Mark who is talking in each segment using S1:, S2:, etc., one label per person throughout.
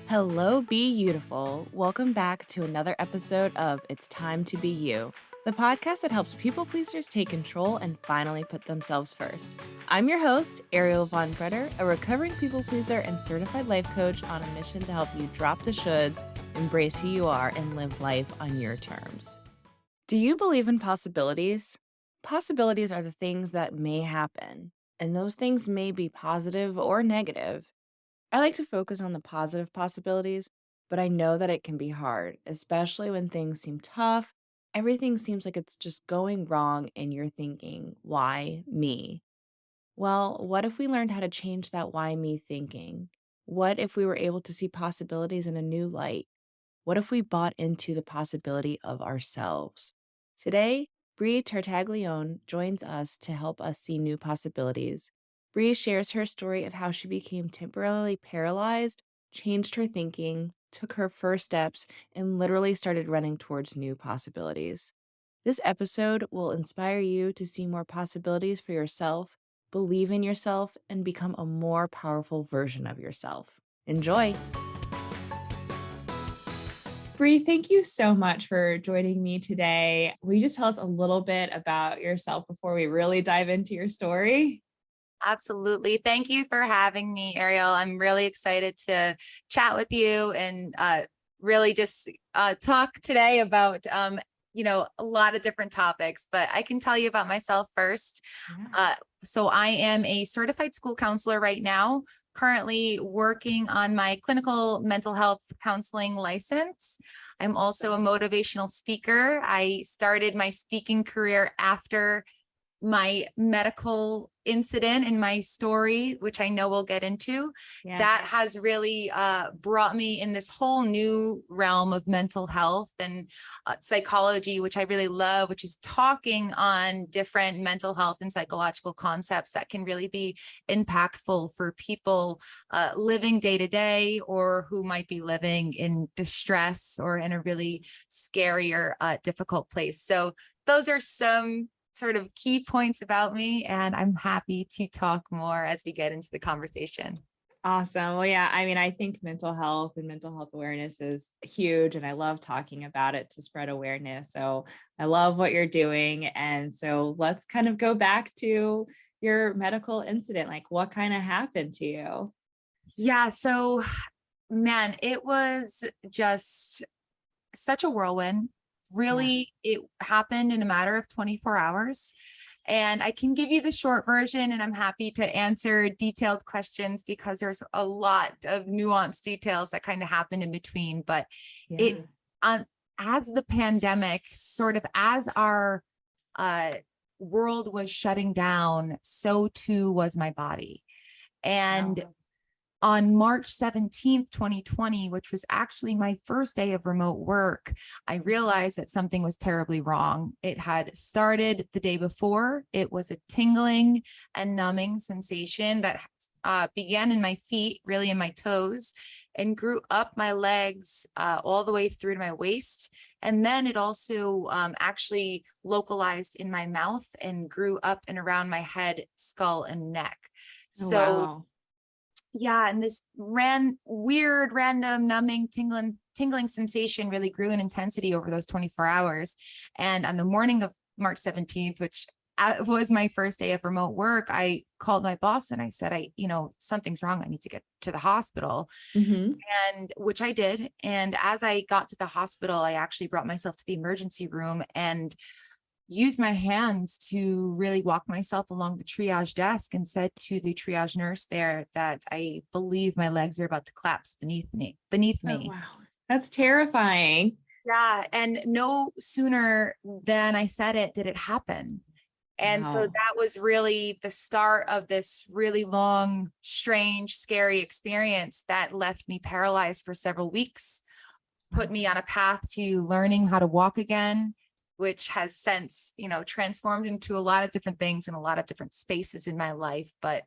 S1: Hello, Be Beautiful. Welcome back to another episode of It's Time to Be You, the podcast that helps people pleasers take control and finally put themselves first. I'm your host, Ariel Vaughan Bredder, a recovering people pleaser and certified life coach on a mission to help you drop the shoulds, embrace who you are, and live life on your terms. Do you believe in possibilities? Possibilities are the things that may happen, and those things may be positive or negative. I like to focus on the positive possibilities, but I know that it can be hard, especially when things seem tough. Everything seems like it's just going wrong, and you're thinking, why me? Well, what if we learned how to change that why me thinking? What if we were able to see possibilities in a new light? What if we bought into the possibility of ourselves? Today, Bri Tartaglione joins us to help us see new possibilities. Bri shares her story of how she became temporarily paralyzed, changed her thinking, took her first steps, and literally started running towards new possibilities. This episode will inspire you to see more possibilities for yourself, believe in yourself, and become a more powerful version of yourself. Enjoy! Bri, thank you so much for joining me today. Will you just tell us a little bit about yourself before we really dive into your story?
S2: Absolutely. Thank you for having me, Ariel. I'm really excited to chat with you and really just talk today about, a lot of different topics, but I can tell you about myself first.
S1: Yeah.
S2: So I am a certified school counselor right now, currently working on my clinical mental health counseling license. I'm also a motivational speaker. I started my speaking career after my medical incident and my story, which I know we'll get into. That has really brought me in this whole new realm of mental health and psychology, which I really love, which is talking on different mental health and psychological concepts that can really be impactful for people living day to day, or who might be living in distress or in a really scary or difficult place. So those are some sort of key points about me, and I'm happy to talk more as we get into the conversation.
S1: Awesome. Well, yeah, I mean, I think mental health and mental health awareness is huge, and I love talking about it to spread awareness. So I love what you're doing. And so let's kind of go back to your medical incident. Like, what kind of happened to you?
S2: Yeah, so man, it was just such a whirlwind. Really, it happened in a matter of 24 hours. And I can give you the short version, and I'm happy to answer detailed questions because there's a lot of nuanced details that kind of happen in between. But it, as the pandemic, sort of as our uh, world was shutting down, so too was my body. And on March 17th, 2020, which was actually my first day of remote work, I realized that something was terribly wrong. It had started the day before. It was a tingling and numbing sensation that began in my feet, really in my toes, and grew up my legs all the way through to my waist. And then it also actually localized in my mouth and grew up and around my head, skull, and neck. So yeah, and this weird, random, numbing, tingling sensation really grew in intensity over those 24 hours. And on the morning of March 17th, which was my first day of remote work, I called my boss and I said, something's wrong. I need to get to the hospital. And which I did. And as I got to the hospital, I actually brought myself to the emergency room and used my hands to really walk myself along the triage desk and said to the triage nurse there that I believe my legs are about to collapse beneath me.
S1: Oh, wow. That's terrifying.
S2: Yeah. And no sooner than I said it, did it happen. And so that was really the start of this really long, strange, scary experience that left me paralyzed for several weeks, put me on a path to learning how to walk again, which has since, transformed into a lot of different things in a lot of different spaces in my life. But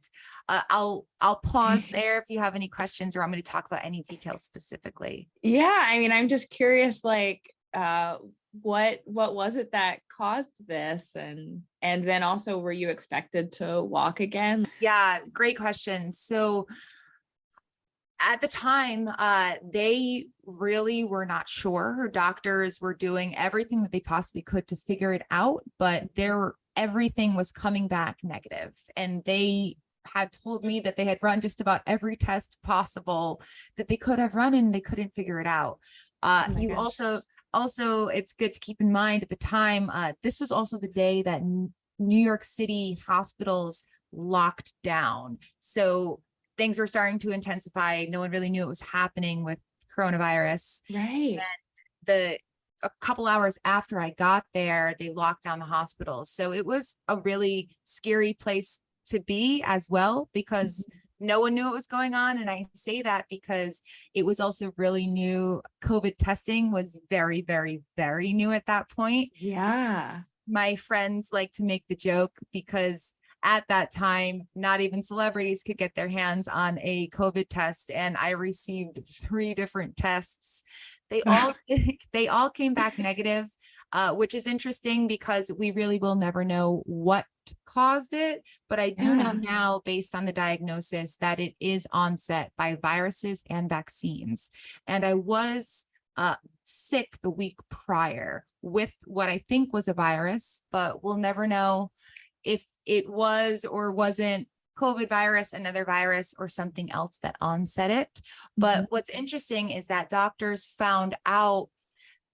S2: I'll pause there if you have any questions or I'm going to talk about any details specifically.
S1: Yeah, I mean, I'm just curious, like, what was it that caused this, and then also, were you expected to walk again?
S2: Yeah, great question. So at the time, they really were not sure. Her doctors were doing everything that they possibly could to figure it out, but everything was coming back negative. And they had told me that they had run just about every test possible that they could have run, and they couldn't figure it out. You
S1: gosh.
S2: also, it's good to keep in mind at the time, this was also the day that New York City hospitals locked down. So things were starting to intensify. No one really knew what was happening with coronavirus.
S1: Right.
S2: And a couple hours after I got there, they locked down the hospitals. So it was a really scary place to be as well, because no one knew what was going on. And I say that because it was also really new. COVID testing was very, very, very new at that point.
S1: Yeah.
S2: My friends like to make the joke because at that time, not even celebrities could get their hands on a COVID test. And I received 3 different tests. They all came back negative, which is interesting because we really will never know what caused it. But I do know now, based on the diagnosis, that it is onset by viruses and vaccines. And I was sick the week prior with what I think was a virus, but we'll never know if it was or wasn't COVID virus, another virus, or something else that onset it. But what's interesting is that doctors found out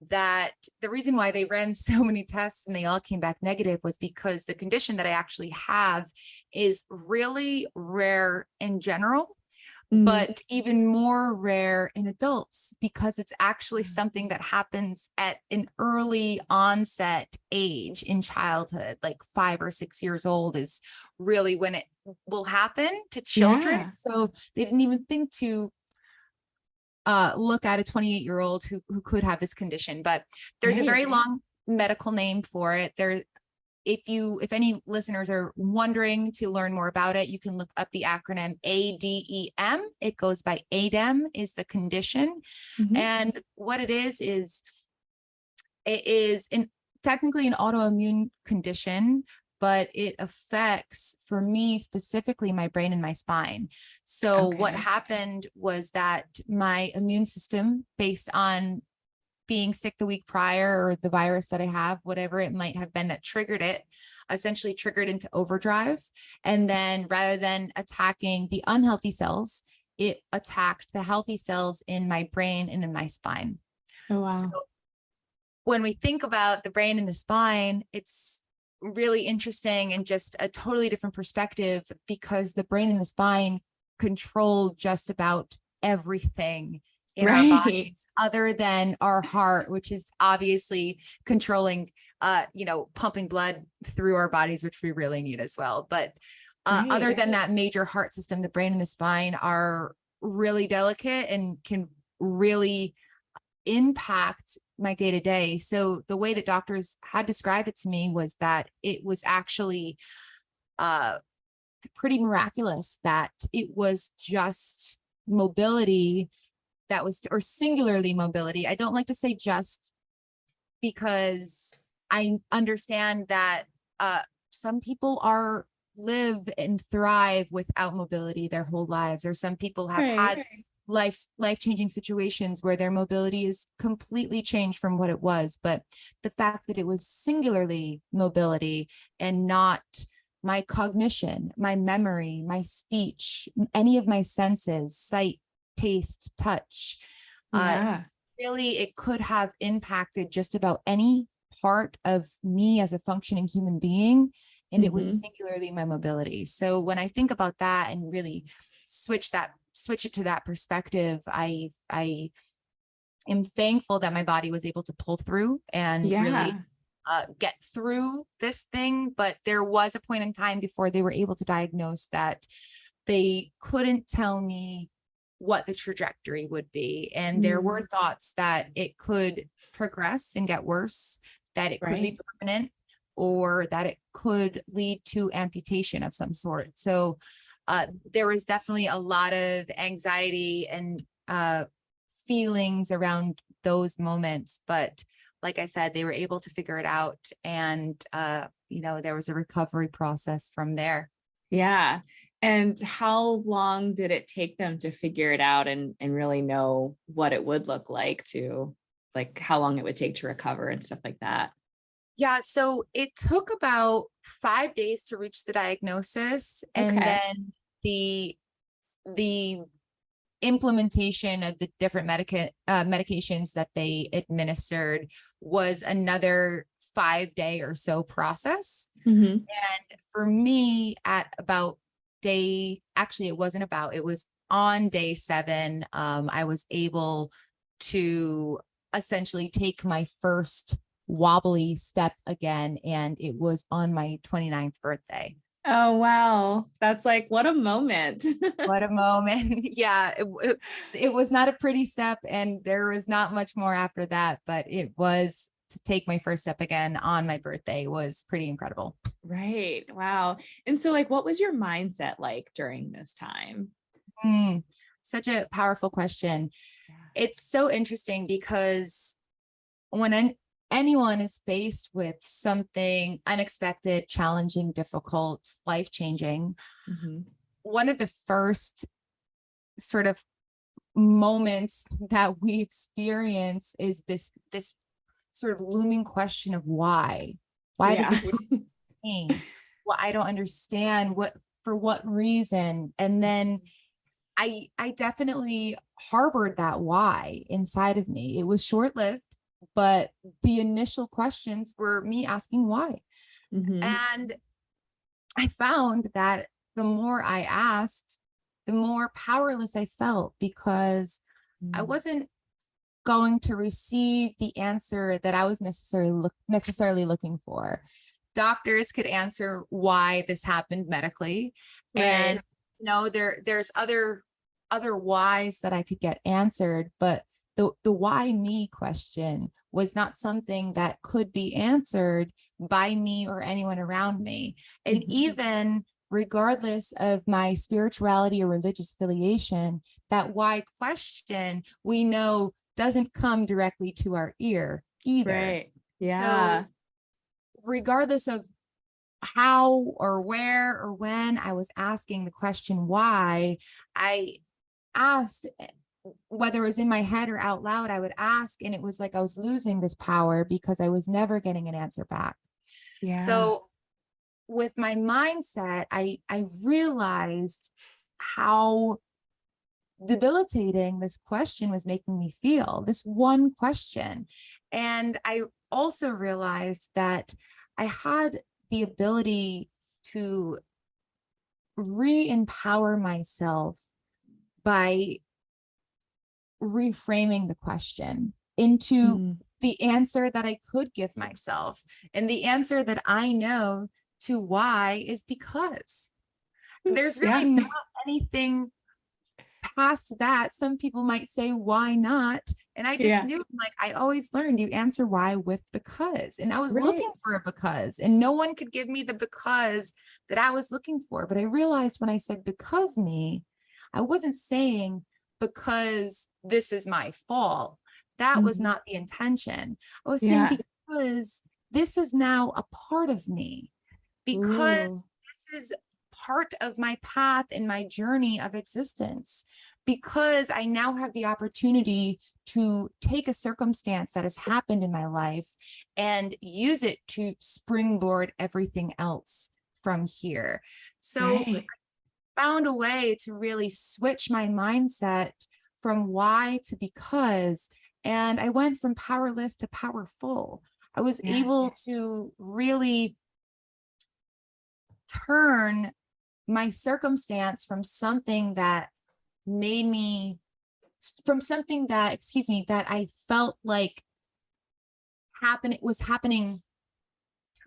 S2: that the reason why they ran so many tests and they all came back negative was because the condition that I actually have is really rare in general, but even more rare in adults, because it's actually something that happens at an early onset age in childhood, like 5 or 6 years old is really when it will happen to children.
S1: Yeah.
S2: So they didn't even think to look at a 28-year-old who could have this condition, but there's a very long medical name for it. If any listeners are wondering to learn more about it, you can look up the acronym ADEM. It goes by ADEM is the condition. And what it is technically an autoimmune condition, but it affects, for me specifically, my brain and my spine. So what happened was that my immune system, based on being sick the week prior, or the virus that I have, whatever it might have been that triggered it, essentially triggered into overdrive. And then rather than attacking the unhealthy cells, it attacked the healthy cells in my brain and in my spine.
S1: Oh, wow.
S2: So when we think about the brain and the spine, it's really interesting and just a totally different perspective, because the brain and the spine control just about everything in our bodies other than our heart, which is obviously controlling, pumping blood through our bodies, which we really need as well. But other than that major heart system, the brain and the spine are really delicate and can really impact my day to day. So the way that doctors had described it to me was that it was actually pretty miraculous that it was just mobility that was, or singularly mobility. I don't like to say just, because I understand that some people live and thrive without mobility their whole lives, or some people have had life-changing situations where their mobility is completely changed from what it was. But the fact that it was singularly mobility and not my cognition, my memory, my speech, any of my senses, sight, taste, touch, really, it could have impacted just about any part of me as a functioning human being. And it was singularly my mobility. So when I think about that and really switch it to that perspective, I am thankful that my body was able to pull through and really get through this thing. But there was a point in time before they were able to diagnose that they couldn't tell me what the trajectory would be. And there were thoughts that it could progress and get worse, that it could be permanent, or that it could lead to amputation of some sort. So there was definitely a lot of anxiety and feelings around those moments. But like I said, they were able to figure it out. And, there was a recovery process from there.
S1: Yeah. And how long did it take them to figure it out and really know what it would look like to like how long it would take to recover and stuff like that?
S2: Yeah, so it took about 5 days to reach the diagnosis, and
S1: Okay.
S2: then the implementation of the different medications that they administered was another 5 day or so process.
S1: Mm-hmm.
S2: And for me, at about actually, it was on day 7, I was able to essentially take my first wobbly step again, and it was on my 29th birthday.
S1: Oh, wow. That's like, what a moment.
S2: What a moment. Yeah, it was not a pretty step, and there was not much more after that, but it was to take my first step again on my birthday was pretty incredible.
S1: Right. Wow. And so, like, what was your mindset like during this time?
S2: Mm, such a powerful question.
S1: Yeah.
S2: It's so interesting because when anyone is faced with something unexpected, challenging, difficult, life-changing,
S1: Mm-hmm.
S2: one of the first sort of moments that we experience is this sort of looming question of why did
S1: Yeah.
S2: this happen? Well, I don't understand for what reason. And then I definitely harbored that why inside of me. It was short-lived, but the initial questions were me asking why.
S1: Mm-hmm.
S2: And I found that the more I asked, the more powerless I felt, because I wasn't going to receive the answer that I was necessarily looking for. Doctors could answer why this happened medically, and
S1: Right.
S2: there's other whys that I could get answered, but the why me question was not something that could be answered by me or anyone around me. And
S1: Mm-hmm.
S2: even regardless of my spirituality or religious affiliation, that why question we know doesn't come directly to our ear either.
S1: Right. Yeah.
S2: So regardless of how or where or when I was asking the question why, I asked, whether it was in my head or out loud, I would ask, and it was like I was losing this power because I was never getting an answer back.
S1: Yeah.
S2: So with my mindset, I realized how debilitating this question was making me feel, this one question. And I also realized that I had the ability to re-empower myself by reframing the question into
S1: Mm.
S2: the answer that I could give myself. And the answer that I know to why is because. There's really
S1: Yeah.
S2: not anything past that. Some people might say, why not? And I just
S1: Yeah.
S2: knew, like, I always learned you answer why with because. And I was
S1: Right.
S2: looking for a because, and no one could give me the because that I was looking for. But I realized when I said because me, I wasn't saying because this is my fault. That was
S1: Mhm.
S2: not the intention. I was saying
S1: Yeah.
S2: because this is now a part of me,
S1: Ooh.
S2: because this is part of my path and my journey of existence, because I now have the opportunity to take a circumstance that has happened in my life and use it to springboard everything else from here. So
S1: Right.
S2: I found a way to really switch my mindset from why to because, and I went from powerless to powerful. I was
S1: Yeah.
S2: able to really turn my circumstance from something that made me from something that, excuse me, that I felt like it was happening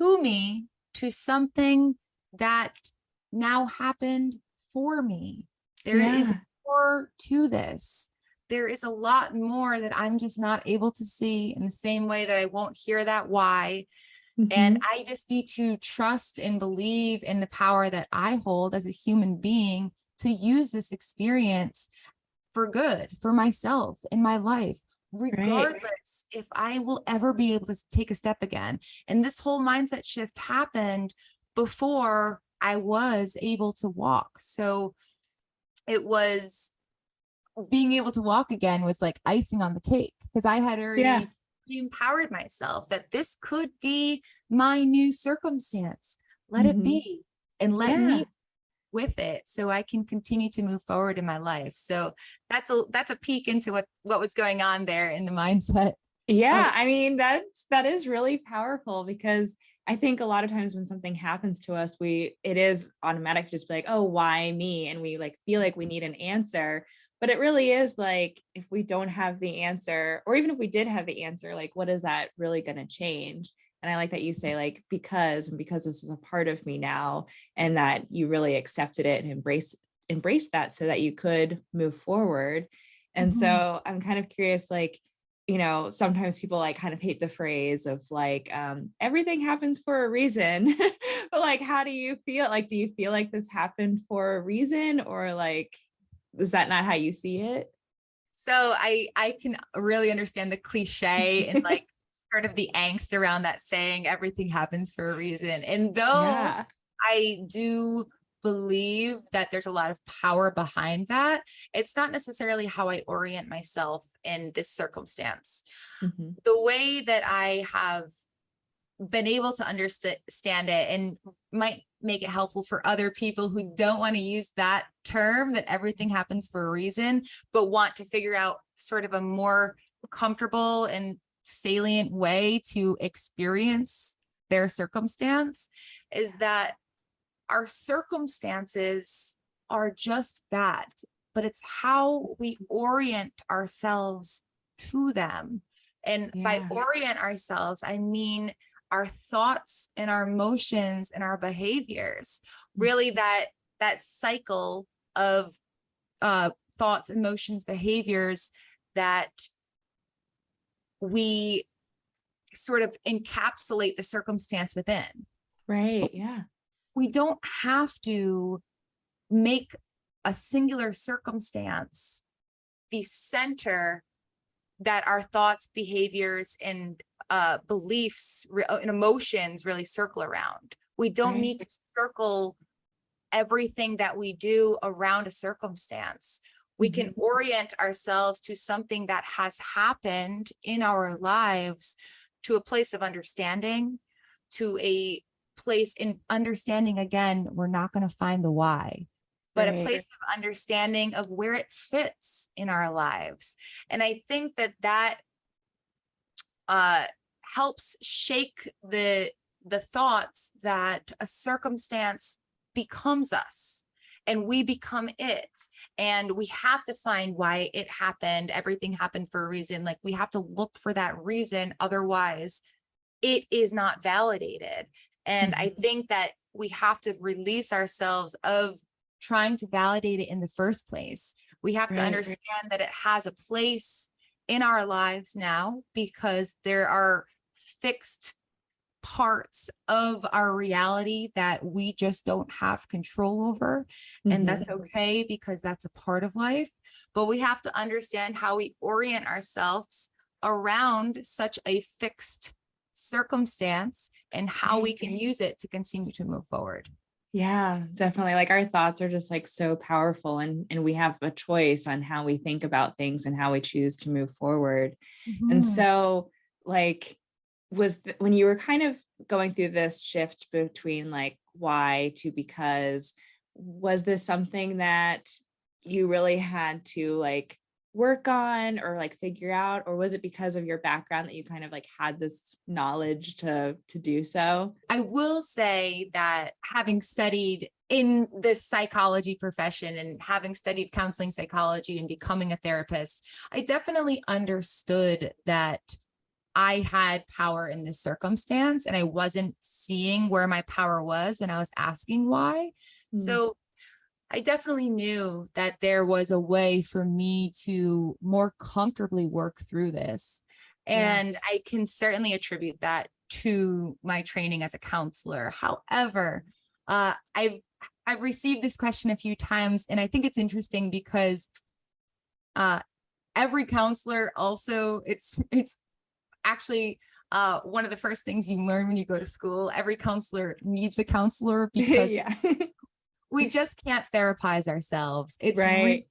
S2: to me, to something that now happened for me. There is
S1: Yeah.
S2: more to this. There is a lot more that I'm just not able to see, in the same way that I won't hear that why. And
S1: Mhm.
S2: I just need to trust and believe in the power that I hold as a human being to use this experience for good, for myself in my life,
S1: Right.
S2: regardless if I will ever be able to take a step again. And this whole mindset shift happened before I was able to walk. So it was being able to walk again was like icing on the cake, because I had already empowered myself that this could be my new circumstance. Let it be, and let me with it, so I can continue to move forward in my life. So that's a peek into what was going on there in the mindset.
S1: Yeah, I mean, that is really powerful, because I think a lot of times when something happens to us, it is automatic to just be like, oh, why me? And we like feel like we need an answer. But it really is like, if we don't have the answer, or even if we did have the answer, like, what is that really going to change? And I like that you say like, because this is a part of me now, and that you really accepted it and embraced that so that you could move forward. And so I'm kind of curious, like, sometimes people like kind of hate the phrase of like, everything happens for a reason. But like, how do you feel? Like, do you feel like this happened for a reason, or like, is that not how you see it?
S2: So I can really understand the cliche and like sort of the angst around that saying, everything happens for a reason. And though I do believe that there's a lot of power behind that, it's not necessarily how I orient myself in this circumstance. The way that I have been able to understand it, and might make it helpful for other people who don't want to use that term, that everything happens for a reason, but want to figure out sort of a more comfortable and salient way to experience their circumstance, is that our circumstances are just that, but it's how we orient ourselves to them. And by orient ourselves, I mean our thoughts and our emotions and our behaviors. Really, that cycle of thoughts, emotions, behaviors that we sort of encapsulate the circumstance within.
S1: Right. Yeah.
S2: We don't have to make a singular circumstance the center that our thoughts, behaviors, and beliefs and emotions really circle around. We don't need to circle everything that we do around a circumstance. We can orient ourselves to something that has happened in our lives, to a place of understanding, to a place in understanding. Again, we're not going to find the why, but a place of understanding of where it fits in our lives. And I think that helps shake the thoughts that a circumstance becomes us and we become it, and we have to find why it happened. Everything happened for a reason. Like, we have to look for that reason, otherwise it is not validated. And I think that we have to release ourselves of trying to validate it in the first place. We have to understand that it has a place in our lives now, because there are fixed parts of our reality that we just don't have control over. And that's okay, because that's a part of life. But we have to understand how we orient ourselves around such a fixed circumstance, and how we can use it to continue to move forward.
S1: Yeah, definitely. Like, our thoughts are just like so powerful, and we have a choice on how we think about things and how we choose to move forward. And so like, when you were kind of going through this shift between like why to because, was this something that you really had to like work on or like figure out, or was it because of your background that you kind of like had this knowledge to do so?
S2: I will say that having studied in this psychology profession and having studied counseling psychology and becoming a therapist, I definitely understood that I had power in this circumstance, and I wasn't seeing where my power was when I was asking why. So I definitely knew that there was a way for me to more comfortably work through this. And I can certainly attribute that to my training as a counselor. However, I've received this question a few times, and I think it's interesting because every counselor also, it's actually one of the first things you learn when you go to school. Every counselor needs a counselor because
S1: Yeah.
S2: we just can't therapize ourselves.
S1: Right.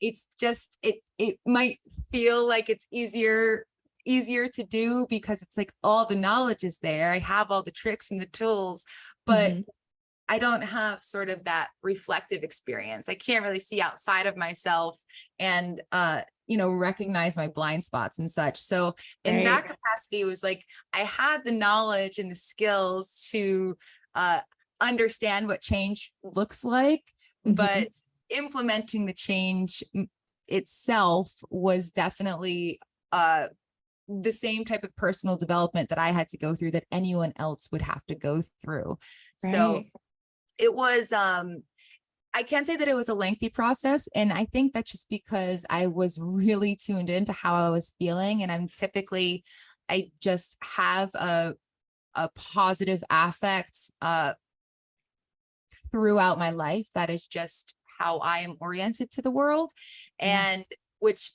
S2: It's just it might feel like it's easier to do because it's like all the knowledge is there. I have all the tricks and the tools, but
S1: Mhm.
S2: I don't have sort of that reflective experience. I can't really see outside of myself and recognize my blind spots and such. So in that
S1: Right.
S2: capacity, it was like I had the knowledge and the skills to understand what change looks like,
S1: Mhm.
S2: but implementing the change itself was definitely the same type of personal development that I had to go through that anyone else would have to go through. So
S1: Right.
S2: it was I can't say that it was a lengthy process, and I think that's just because I was really tuned into how I was feeling, and I just have a positive affect throughout my life. That is just how I am oriented to the world.
S1: Yeah.
S2: And which,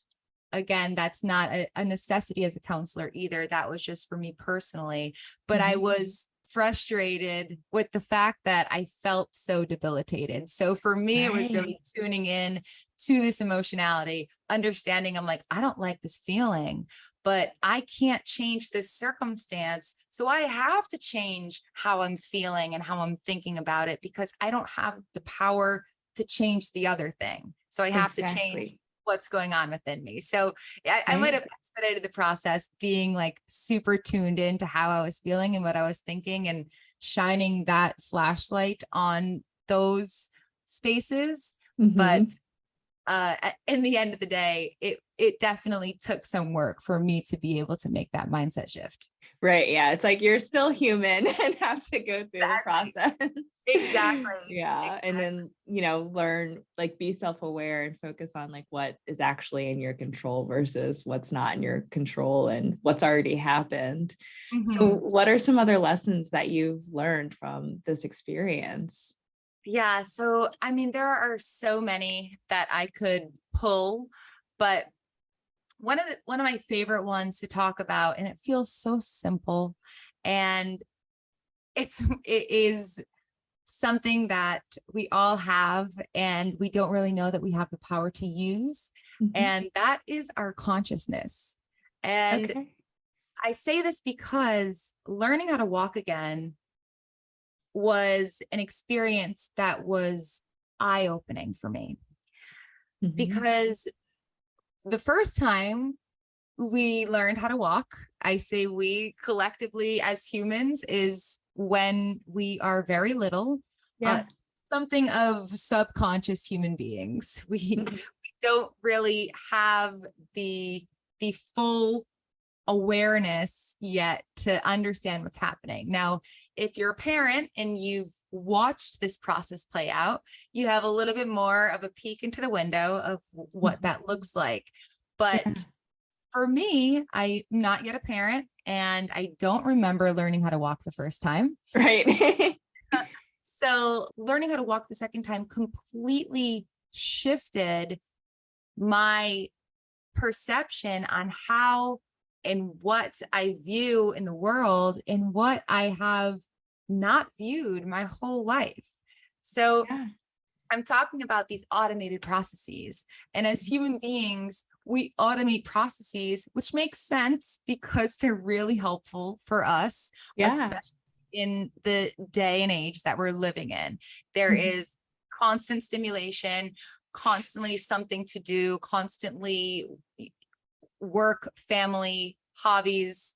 S2: again, that's not a necessity as a counselor either. That was just for me personally. But I
S1: Mhm.
S2: was frustrated with the fact that I felt so debilitated. So for me, it was
S1: Right.
S2: really tuning in to this emotionality, understanding I'm like, I don't like this feeling, but I can't change this circumstance. So I have to change how I'm feeling and how I'm thinking about it because I don't have the power to change the other thing. So I have to change
S1: Exactly.
S2: what's going on within me. So I might
S1: Right.
S2: have expedited the process being like super tuned into how I was feeling and what I was thinking and shining that flashlight on those spaces. But
S1: Mhm.
S2: in the end of the day, it definitely took some work for me to be able to make that mindset shift.
S1: Right. Yeah. It's like you're still human and have to go through the
S2: Exactly.
S1: process.
S2: Exactly.
S1: Yeah. And
S2: Exactly.
S1: then, learn, like, be self aware and focus on like what is actually in your control versus what's not in your control and what's already happened. So,
S2: Mhm.
S1: what are some other lessons that you've learned from this experience?
S2: Yeah. So, I mean, there are so many that I could pull, but one of my favorite ones to talk about, and it feels so simple, and it is something that we all have, and we don't really know that we have the power to use,
S1: Mhm.
S2: and that is our consciousness. And
S1: Okay.
S2: I say this because learning how to walk again was an experience that was eye-opening for me
S1: Mhm.
S2: because the first time we learned how to walk, I say we collectively as humans, is when we are very little, uh,
S1: Yeah.
S2: something of subconscious human beings. We
S1: Mhm.
S2: don't really have the full awareness yet to understand what's happening. Now, if you're a parent and you've watched this process play out, you have a little bit more of a peek into the window of what
S1: Mhm.
S2: that looks like. But
S1: Yeah.
S2: for me, I'm not yet a parent and I don't remember learning how to walk the first time.
S1: Right.
S2: So, learning how to walk the second time completely shifted my perception on how and what I view in the world and what I have not viewed my whole life. So,
S1: Yeah.
S2: I'm talking about these automated processes. And as human beings, we automate processes, which makes sense because they're really helpful for us,
S1: Yeah.
S2: especially in the day and age that we're living in. There
S1: Mhm.
S2: is constant stimulation, constantly something to do, constantly work, family, hobbies.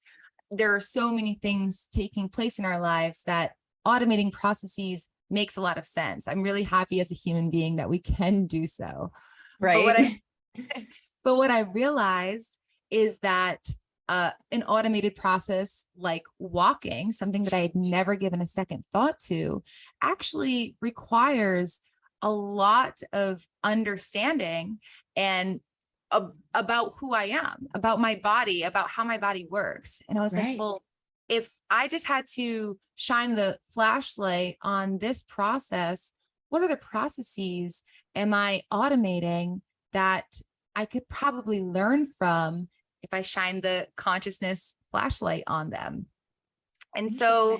S2: There are so many things taking place in our lives that automating processes makes a lot of sense. I'm really happy as a human being that we can do so. But what I
S1: Right.
S2: but what I realized is that an automated process like walking, something that I had never given a second thought to, actually requires a lot of understanding and about who I am, about my body, about how my body works. And I was like,
S1: Right.
S2: well, if I just had to shine the flashlight on this process, what other processes am I automating that I could probably learn from if I shine the consciousness flashlight on them. And so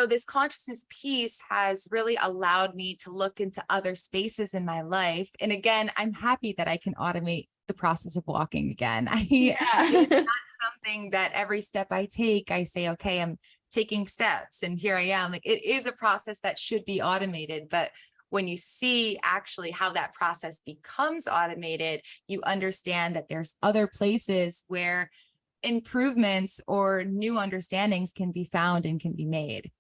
S2: this consciousness piece has really allowed me to look into other spaces in my life. And again, I'm happy that I can automate the process of walking again. It's not something that every step I take, I say, okay, I'm taking steps and here I am. Like, it is a process that should be automated. But when you see actually how that process becomes automated, you understand that there's other places where improvements or new understandings can be found and can be made.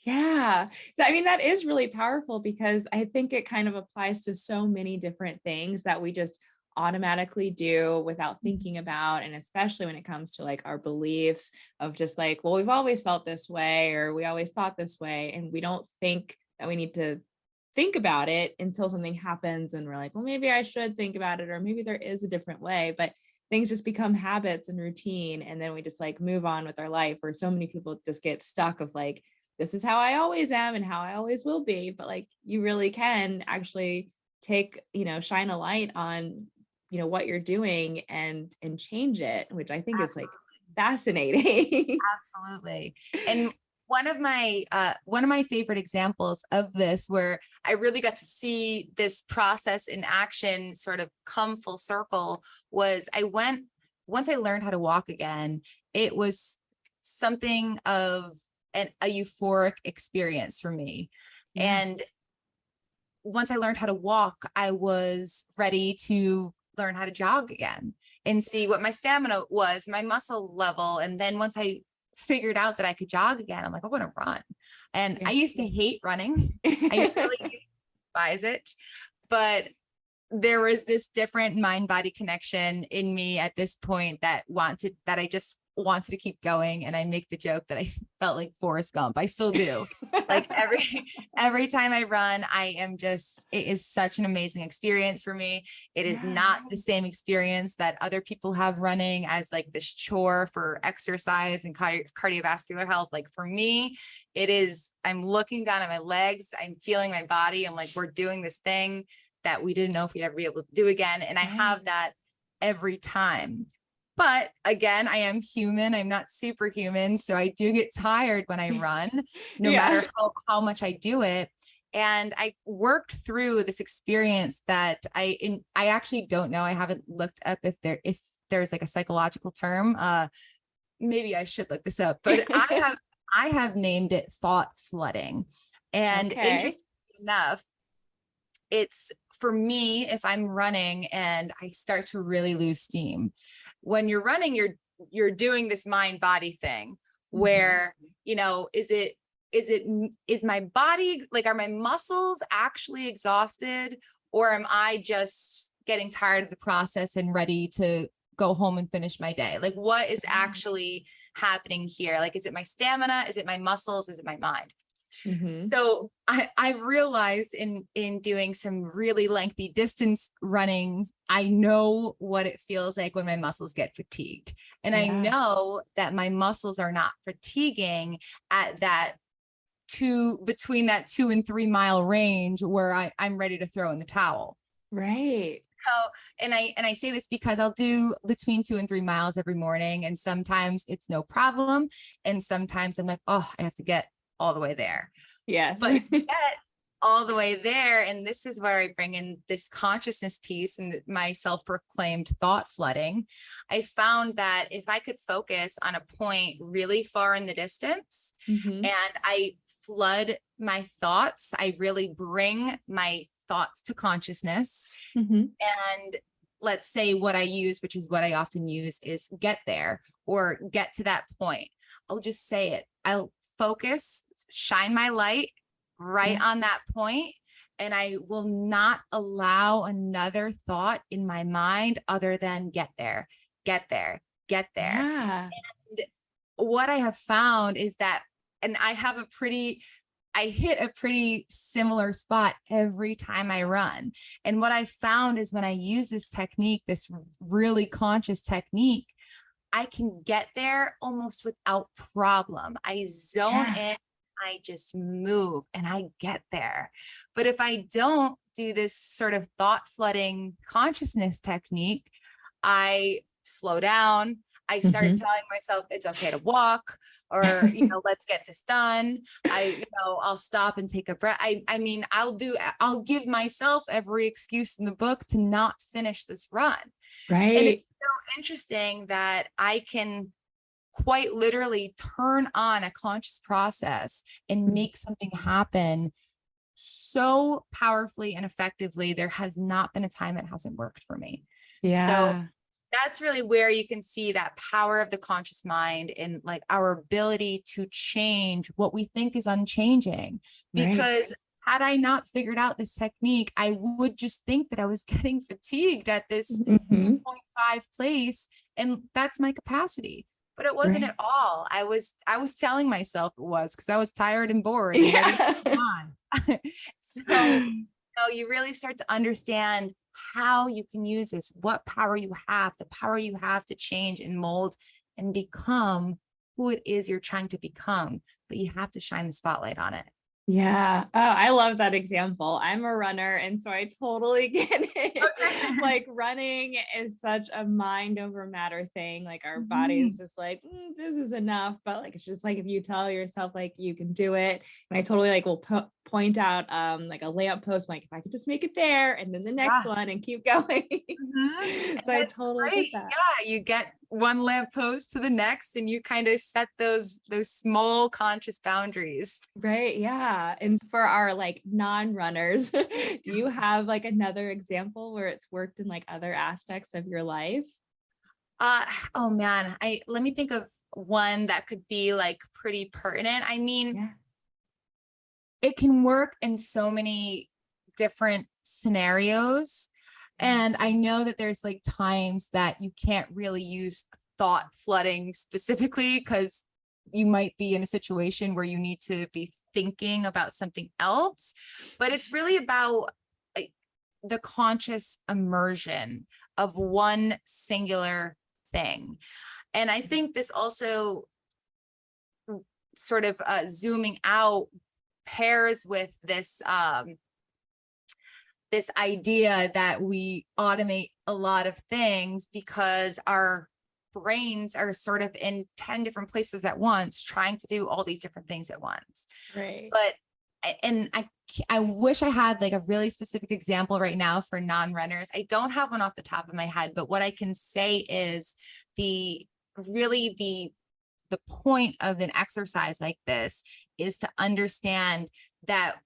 S1: Yeah. I mean, that is really powerful because I think it kind of applies to so many different things that we just automatically do without thinking about. And especially when it comes to like our beliefs of just like, well, we've always felt this way, or we always thought this way. And we don't think that we need to think about it until something happens. And we're like, well, maybe I should think about it, or maybe there is a different way. But things just become habits and routine. And then we just like move on with our life, or so many people just get stuck of like, this is how I always am and how I always will be. But like, you really can actually take, shine a light on, what you're doing and change it, which I think is like fascinating.
S2: Absolutely. And one of my favorite examples of this, where I really got to see this process in action sort of come full circle, was once I learned how to walk again, it was something of a euphoric experience for me.
S1: Yeah.
S2: And once I learned how to walk, I was ready to learn how to jog again and see what my stamina was, my muscle level. And then once I figured out that I could jog again, I'm like, I want to run. And I used to hate running. I really despise it. But there was this different mind-body connection in me at this point that I just wanted to keep going. And I make the joke that I felt like Forrest Gump. I still do. Like every time I run, it is such an amazing experience for me. It is not the same experience that other people have running as like this chore for exercise and cardiovascular health. Like for me, it is, I'm looking down at my legs, I'm feeling my body. I'm like, we're doing this thing that we didn't know if we'd ever be able to do again. And I have that every time. But again, I am human. I'm not superhuman. So I do get tired when I run, no matter how much I do it. And I worked through this experience that I actually don't know. I haven't looked up if there's like a psychological term. Maybe I should look this up, but I have named it thought flooding. And interestingly enough, it's for me, if I'm running and I start to really lose steam. When you're running, you're doing this mind body thing where, is my body, like, are my muscles actually exhausted, or am I just getting tired of the process and ready to go home and finish my day? Like, what is actually happening here? Like, is it my stamina? Is it my muscles? Is it my mind?
S1: Mm-hmm.
S2: So I realized in doing some really lengthy distance runnings, I know what it feels like when my muscles get fatigued. And I know that my muscles are not fatiguing at between that 2 and 3 mile range where I'm ready to throw in the towel.
S1: Right.
S2: So, and I say this because I'll do between 2 and 3 miles every morning. And sometimes it's no problem. And sometimes I'm like, oh, I have to get all the way there.
S1: Yeah.
S2: But to get all the way there, and this is where I bring in this consciousness piece and my self-proclaimed thought flooding. I found that if I could focus on a point really far in the distance, and I flood my thoughts, I really bring my thoughts to consciousness. And let's say what I use, which is what I often use, is get there or get to that point. I'll just say it. I'll focus, shine my light right on that point, and I will not allow another thought in my mind other than get there, get there, get there.
S1: Yeah.
S2: And what I have found is that, and I hit a pretty similar spot every time I run. And what I found is when I use this technique, this really conscious technique, I can get there almost without problem. I zone in, I just move and I get there. But if I don't do this sort of thought flooding consciousness technique, I slow down. I start
S1: Mhm.
S2: telling myself it's okay to walk, or, let's get this done. I'll stop and take a breath. I mean, I'll give myself every excuse in the book to not finish this run. And it's
S1: Right.
S2: so interesting that I can quite literally turn on a conscious process and make something happen so powerfully and effectively. There has not been a time it hasn't worked for me. So
S1: Yeah.
S2: that's really where you can see that power of the conscious mind and like our ability to change what we think is unchanging.
S1: Right.
S2: Because had I not figured out this technique, I would just think that I was getting fatigued at this
S1: Mhm.
S2: 2.5 place, and that's my capacity. But it wasn't
S1: Right.
S2: at all. I was telling myself it was, because I was tired and bored and ready to
S1: Yeah.
S2: move on. So you really start to understand how you can use this, what power you have, the power you have to change and mold and become who it is you're trying to become. But you have to shine the spotlight on it.
S1: Yeah. Oh, I love that example. I'm a runner, and so I totally get it.
S2: Okay.
S1: Like running is such a mind over matter thing. Like our body is
S2: Mhm.
S1: just like, this is enough. But like, it's just like, if you tell yourself like you can do it. And I totally like will point out like a lamp post, like if I could just make it there and then the next
S2: Yeah.
S1: one and keep going.
S2: Mhm. And
S1: So I
S2: that's
S1: totally get
S2: great.
S1: that.
S2: Yeah, you get one lamppost to the next, and you kind of set those small conscious boundaries.
S1: Right. Yeah. And for our like non-runners, do you have like another example where it's worked in like other aspects of your life?
S2: Uh oh man, I let me think of one that could be like pretty pertinent. I mean,
S1: Yeah.
S2: it can work in so many different scenarios. And I know that there's like times that you can't really use thought flooding specifically, because you might be in a situation where you need to be thinking about something else. But it's really about like, the conscious immersion of one singular thing. And I think this also sort of zooming out pairs with this idea that we automate a lot of things because our brains are sort of in 10 different places at once, trying to do all these different things at once.
S1: Right.
S2: But and I wish I had like a really specific example right now for non-runners. I don't have one off the top of my head, but what I can say is the really the point of an exercise like this is to understand that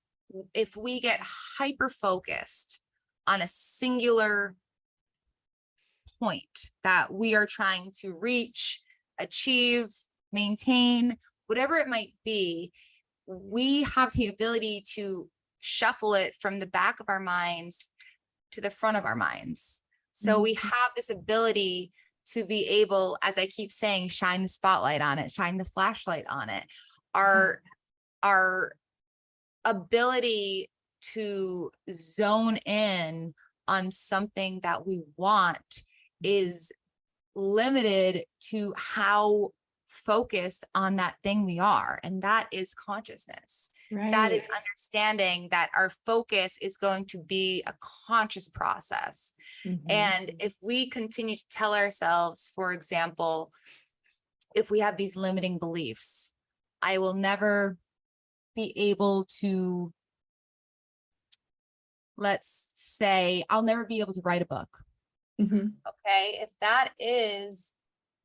S2: if we get hyper focused on a singular point that we are trying to reach, achieve, maintain, whatever it might be, we have the ability to shuffle it from the back of our minds to the front of our minds. So we have this ability to be able, as I keep saying, shine the spotlight on it, shine the flashlight on it. Our ability to zone in on something that we want is limited to how focused on that thing we are. And that is consciousness. That is
S1: Right.
S2: understanding that our focus is going to be a conscious process.
S1: Mhm.
S2: And if we continue to tell ourselves, for example, if we have these limiting beliefs, I will never be able to, let's say, I'll never be able to write a book.
S1: Mhm.
S2: Okay. If that is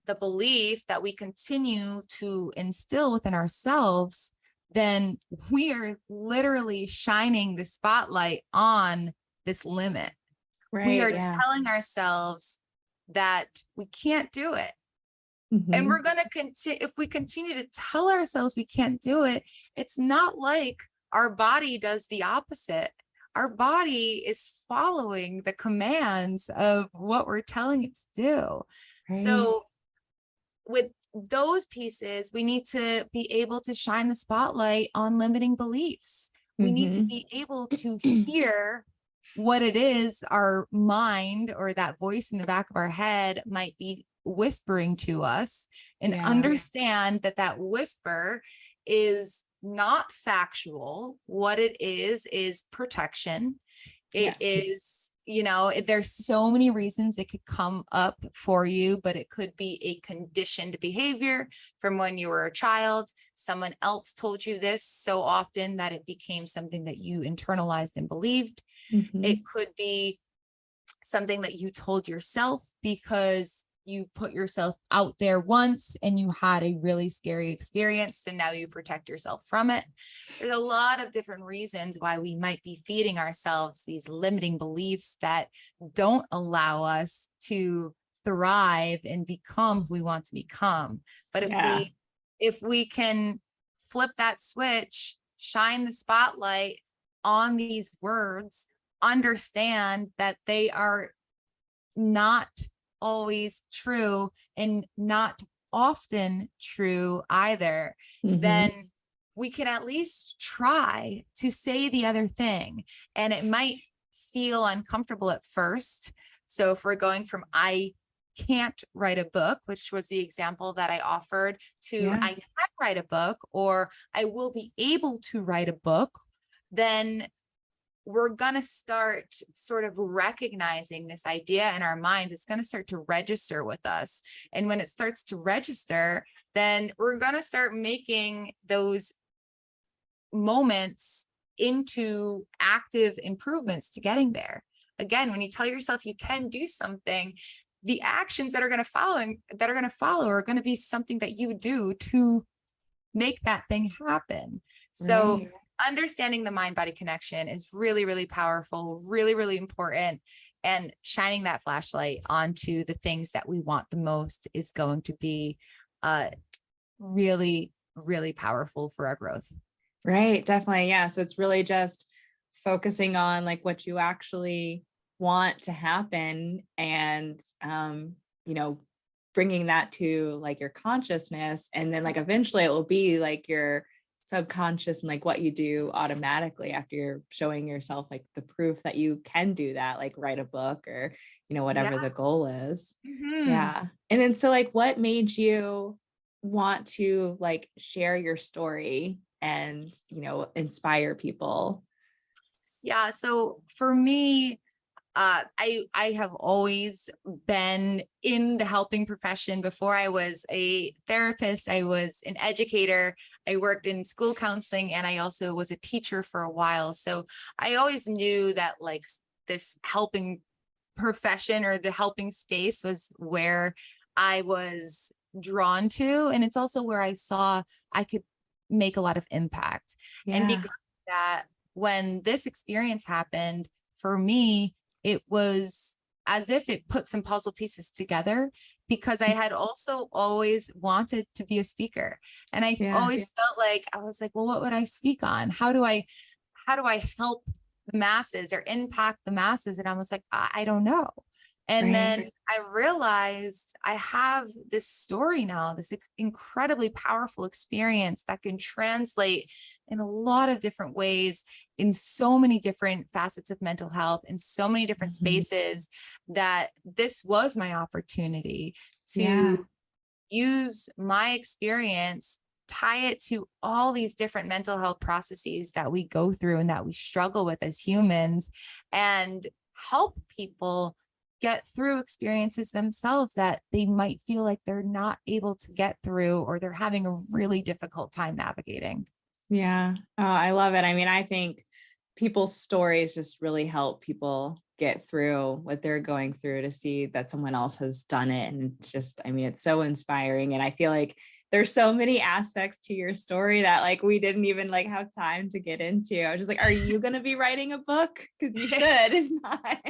S2: the belief that we continue to instill within ourselves, then we are literally shining the spotlight on this limit. We
S1: Right.
S2: are
S1: Yeah.
S2: telling ourselves that we can't do it. And
S1: Mhm.
S2: we're going to continue, if we continue to tell ourselves we can't do it, it's not like our body does the opposite. Our body is following the commands of what we're telling it to do.
S1: Right.
S2: So with those pieces, we need to be able to shine the spotlight on limiting beliefs. We need to
S1: Mhm.
S2: be able to hear what it is our mind or that voice in the back of our head might be whispering to us, and
S1: Yeah.
S2: understand that that whisper is not factual. What it is protection. It
S1: Yes.
S2: is there's so many reasons it could come up for you, but it could be a conditioned behavior from when you were a child. Someone else told you this so often that it became something that you internalized and believed.
S1: Mm-hmm.
S2: It could be something that you told yourself because you put yourself out there once and you had a really scary experience, and now you protect yourself from it. There's a lot of different reasons why we might be feeding ourselves these limiting beliefs that don't allow us to thrive and become who we want to become. But if we can flip that switch, shine the spotlight on these words, understand that they are not always true and not often true either, then we can at least try to say the other thing. And it might feel uncomfortable at first. So if we're going from I can't write a book, which was the example that I offered, to I can write a book, or I will be able to write a book, then we're going to start sort of recognizing this idea in our minds. It's going to start to register with us. And when it starts to register, then we're going to start making those moments into active improvements to getting there. Again, when you tell yourself you can do something, the actions that are going to follow are going to be something that you do to make that thing happen. So understanding the mind-body connection is really, really powerful, really, really important. And shining that flashlight onto the things that we want the most is going to be really, really powerful for our growth.
S1: Right. Definitely. Yeah. So it's really just focusing on like what you actually want to happen, and, bringing that to like your consciousness. And then like eventually it will be like your subconscious and like what you do automatically after you're showing yourself like the proof that you can do that, like write a book or, whatever the goal is. Yeah. And then, so like, what made you want to like share your story and, inspire people?
S2: Yeah. So for me, I have always been in the helping profession. Before I was a therapist, I was an educator. I worked in school counseling, and I also was a teacher for a while. So I always knew that like this helping profession or the helping space was where I was drawn to. And it's also where I saw I could make a lot of impact. And because of that, when this experience happened for me, it was as if it put some puzzle pieces together, because I had also always wanted to be a speaker. And I always felt like, I was like, well, what would I speak on? How do I help the masses or impact the masses? And I was like, I don't know. And then I realized I have this story now, this incredibly powerful experience that can translate in a lot of different ways, in so many different facets of mental health, in so many different spaces, that this was my opportunity to use my experience, tie it to all these different mental health processes that we go through and that we struggle with as humans, and help people get through experiences themselves that they might feel like they're not able to get through, or they're having a really difficult time navigating.
S1: Yeah. Oh, I love it. I mean, I think people's stories just really help people get through what they're going through, to see that someone else has done it. And it's just, I mean, it's so inspiring. And I feel like there's so many aspects to your story that like we didn't even like have time to get into. I was just like, are you going to be writing a book? Because you should, if not.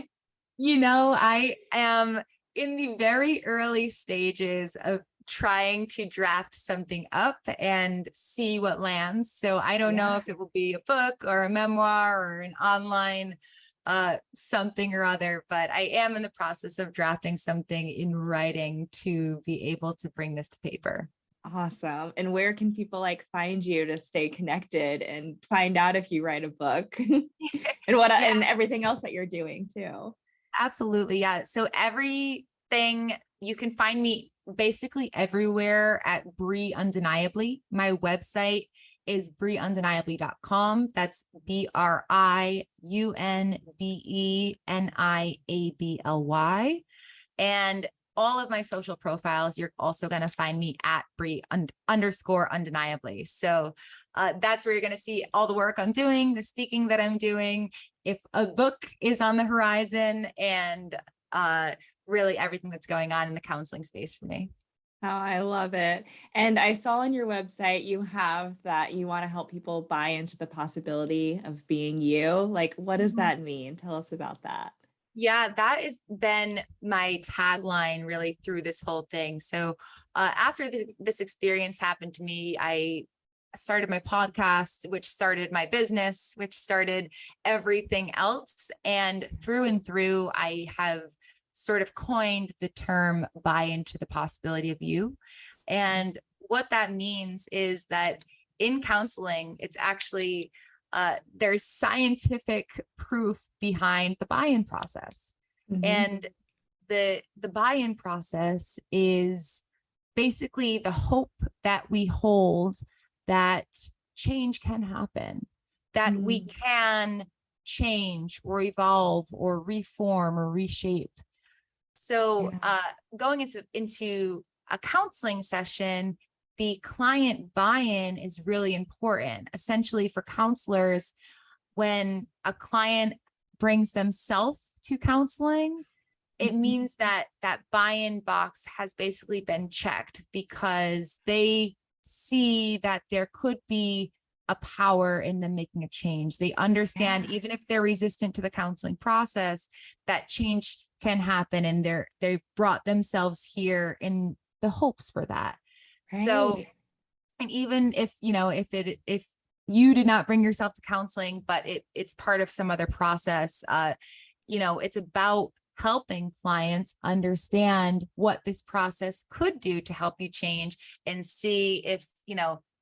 S2: I am in the very early stages of trying to draft something up and see what lands. So I don't know if it will be a book or a memoir or an online something or other, but I am in the process of drafting something in writing to be able to bring this to paper.
S1: Awesome. And where can people like find you to stay connected and find out if you write a book and what and everything else that you're doing too?
S2: Absolutely. Yeah. So everything, you can find me basically everywhere at Bri Undeniably. My website is briundeniably.com. That's BriUnDeniably. And all of my social profiles, you're also going to find me at Bri_undeniably. So that's where you're going to see all the work I'm doing, the speaking that I'm doing, if a book is on the horizon, and really everything that's going on in the counseling space for me.
S1: Oh, I love it. And I saw on your website you have that you want to help people buy into the possibility of being you. Like, what does that mean? Tell us about that.
S2: Yeah, that has been my tagline really through this whole thing. So after this experience happened to me, I started my podcast, which started my business, which started everything else. And through, I have sort of coined the term buy into the possibility of you. And what that means is that in counseling, it's actually there's scientific proof behind the buy-in process. And the buy-in process is basically the hope that we hold that change can happen, that we can change or evolve or reform or reshape. So going into a counseling session, the client buy-in is really important. Essentially, for counselors, when a client brings themselves to counseling, it means that that buy-in box has basically been checked, because they see that there could be a power in them making a change. They understand, even if they're resistant to the counseling process, that change can happen, and they've brought themselves here in the hopes for that. Right. So, and even if if you did not bring yourself to counseling, but it's part of some other process, it's about helping clients understand what this process could do to help you change, and see if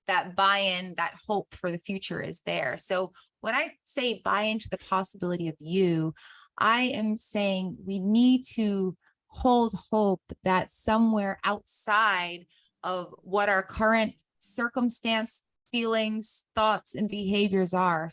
S2: that buy-in, that hope for the future is there. So when I say buy into the possibility of you, I am saying we need to hold hope that somewhere outside of what our current circumstance, feelings, thoughts, and behaviors are,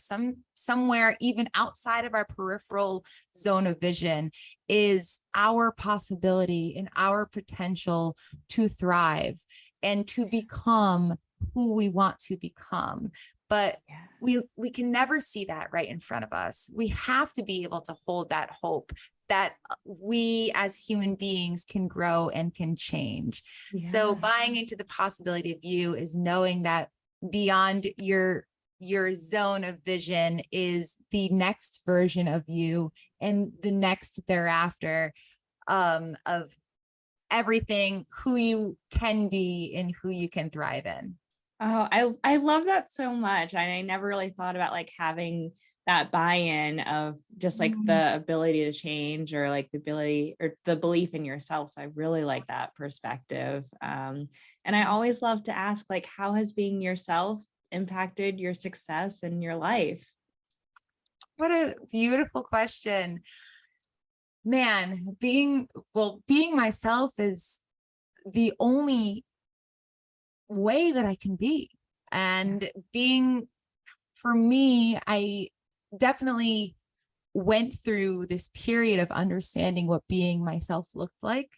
S2: somewhere even outside of our peripheral zone of vision, is our possibility and our potential to thrive and to become who we want to become. But we can never see that right in front of us. We have to be able to hold that hope that we as human beings can grow and can change. So buying into the possibility of you is knowing that beyond your zone of vision is the next version of you, and the next thereafter, of everything, who you can be and who you can thrive in.
S1: Oh, I love that so much. I never really thought about like having that buy-in of just like the ability to change, or like the ability or the belief in yourself. So I really like that perspective. And I always love to ask, like, how has being yourself impacted your success in your life?
S2: What a beautiful question. Man, being myself is the only way that I can be. And for me, I definitely went through this period of understanding what being myself looked like.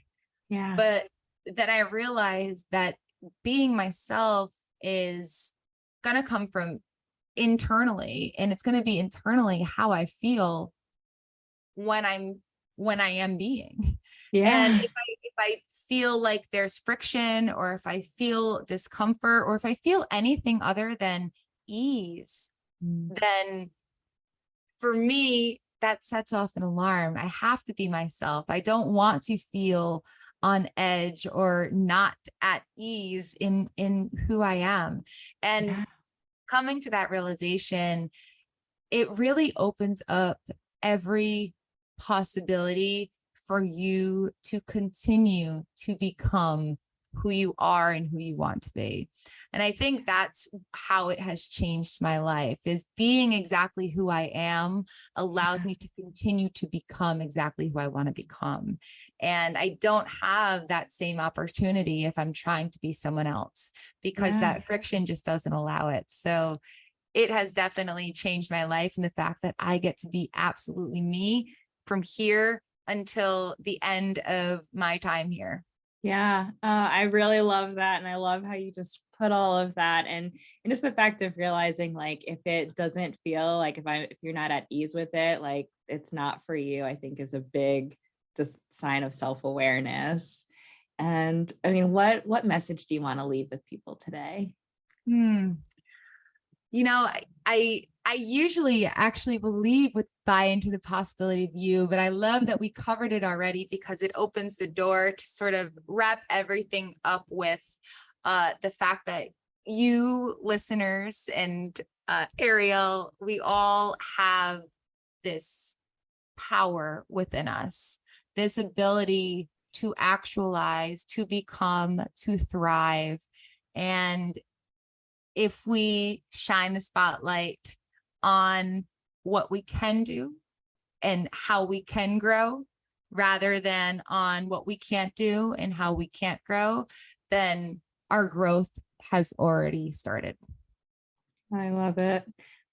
S2: Yeah. But then I realized that being myself is going to come from internally, and it's going to be internally how I feel when I am being. Yeah. And if I feel like there's friction, or if I feel discomfort, or if I feel anything other than ease, then for me, that sets off an alarm. I have to be myself. I don't want to feel on edge or not at ease in who I am. And coming to that realization, it really opens up every possibility for you to continue to become who you are and who you want to be. And I think that's how it has changed my life, is being exactly who I am allows me to continue to become exactly who I want to become. And I don't have that same opportunity if I'm trying to be someone else, because
S1: Yeah.
S2: that friction just doesn't allow it. So it has definitely changed my life, and the fact that I get to be absolutely me from here until the end of my time here.
S1: Yeah, I really love that, and I love how you just put all of that, and just the fact of realizing, like, if it doesn't feel like, if you're not at ease with it, like, it's not for you, I think is a big just sign of self-awareness. And I mean, what message do you want to leave with people today?
S2: Hmm. You know, I usually actually believe with buy into the possibility of you, but I love that we covered it already, because it opens the door to sort of wrap everything up with the fact that you listeners and Ariel, we all have this power within us, this ability to actualize, to become, to thrive. And if we shine the spotlight on what we can do and how we can grow, rather than on what we can't do and how we can't grow, then our growth has already started.
S1: I love it.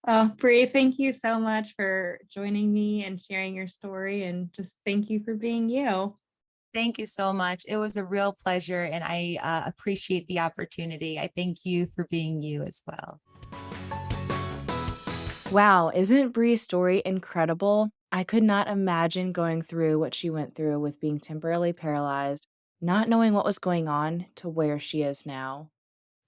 S1: Oh, Bri, thank you so much for joining me and sharing your story, and just thank you for being you.
S2: Thank you so much. It was a real pleasure, and I appreciate the opportunity. I thank you for being you as well.
S1: Wow, isn't Bri's story incredible? I could not imagine going through what she went through with being temporarily paralyzed, not knowing what was going on, to where she is now.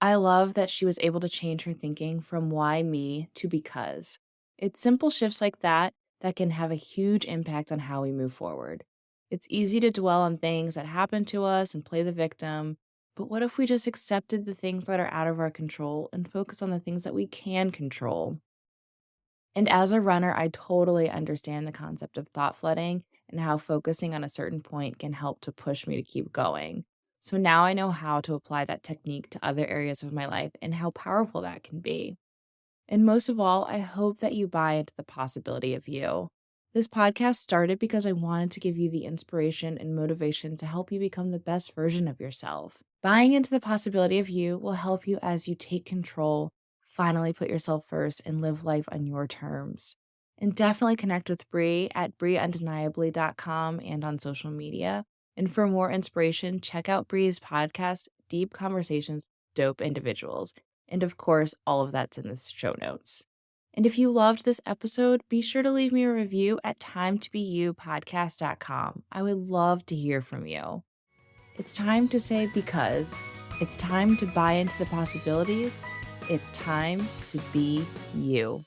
S1: I love that she was able to change her thinking from why me to because. It's simple shifts like that that can have a huge impact on how we move forward. It's easy to dwell on things that happen to us and play the victim, but what if we just accepted the things that are out of our control and focus on the things that we can control? And as a runner, I totally understand the concept of thought flooding and how focusing on a certain point can help to push me to keep going. So now I know how to apply that technique to other areas of my life and how powerful that can be. And most of all, I hope that you buy into the possibility of you. This podcast started because I wanted to give you the inspiration and motivation to help you become the best version of yourself. Buying into the possibility of you will help you as you take control, finally put yourself first, and live life on your terms. And definitely connect with Bri at briundeniably.com and on social media. And for more inspiration, check out Bri's podcast, Deep Conversations with Dope Individuals. And of course, all of that's in the show notes. And if you loved this episode, be sure to leave me a review at timetobeyoupodcast.com. I would love to hear from you. It's time to say because. It's time to buy into the possibilities. It's time to be you.